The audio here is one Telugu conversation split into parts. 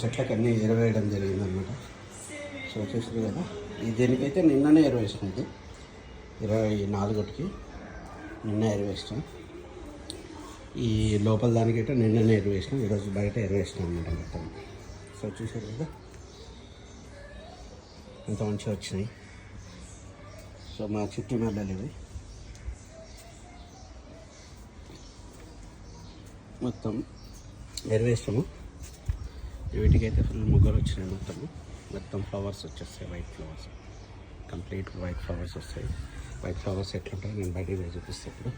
చెట్లకి అన్నీ ఎరవేయడం జరిగిందనమాట. సో చూసారు కదా, దీనికైతే నిన్ననే ఎరవేసినది 24కి నిన్న ఎరవేసినాం. ఈ లోపల దానికైతే నిన్ననే ఎరవేసినాం, ఈరోజు బయట ఎరవేసినాం అనమాట మొత్తం. సో చూసారు కదా ఎంత మంచిగా వచ్చినాయి. సో మా చిట్టి మల్లెలు ఇవి మొత్తం ఎరవేస్తాము. వీటికైతే ఫుల్ ముగ్గురు వచ్చినాయి. మొత్తం ఫ్లవర్స్ వచ్చేస్తాయి, white flowers, complete white flowers వస్తాయి. వైట్ ఫ్లవర్స్ ఎట్లుంటాయి నేను బయటికి పోయి చూపిస్తాను ఇప్పుడు.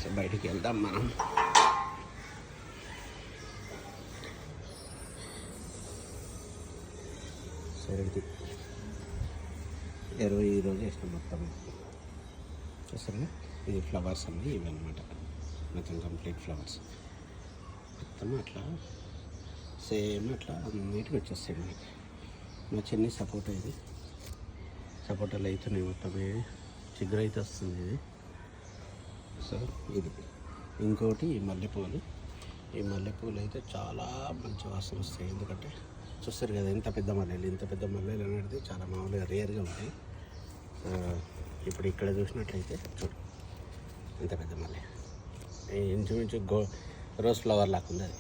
సో బయటికి వెళ్దాం మనం. సరే ఈరోజు వేసినాం మొత్తం. చూస్తారా, ఇది ఫ్లవర్స్ అన్నీ ఇవి అనమాట. మొత్తం కంప్లీట్ ఫ్లవర్స్ మొత్తం అట్లా సేమ్ అట్లా నీట్గా వచ్చేస్తాయి మనకి. మా చిన్ని సపోటా, ఇది సపోటాలు అవుతున్నాయి మొత్తం, చిగురు అయితే వస్తుంది ఇది. సో ఇది ఇంకోటి ఈ మల్లెపూలు. ఈ మల్లెపూలు అయితే చాలా మంచి వాసన వస్తాయి. ఎందుకంటే చూస్తారు కదా ఇంత పెద్ద మల్లెలు అనేది చాలా మామూలుగా రేర్గా ఉంటాయి. ఇప్పుడు ఇక్కడ చూసినట్లయితే చూడు ఇంత పెద్ద మల్లె, ఇంచుమించు రోజ్ ఫ్లవర్ లాగా ఉంది అది.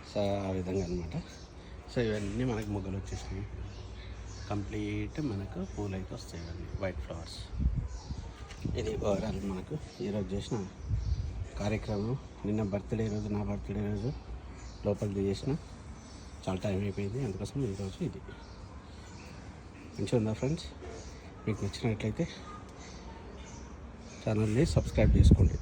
సో ఆ విధంగా అనమాట. సో ఇవన్నీ మనకు మొగ్గలు వచ్చేసినాయి. కంప్లీట్ మనకు పూలు అయితే వస్తాయి ఇవన్నీ వైట్ ఫ్లవర్స్. ఇది ఓవరాల్ మనకు ఈరోజు చేసిన కార్యక్రమం. నిన్న బర్త్డే రోజు, నా బర్త్డే రోజు లోపలిది చేసిన, చాలా టైం అయిపోయింది, అందుకోసం ఈరోజు ఇది. మంచిగా ఉందా ఫ్రెండ్స్? మీకు నచ్చినట్లయితే ఛానల్ని సబ్స్క్రైబ్ చేసుకోండి.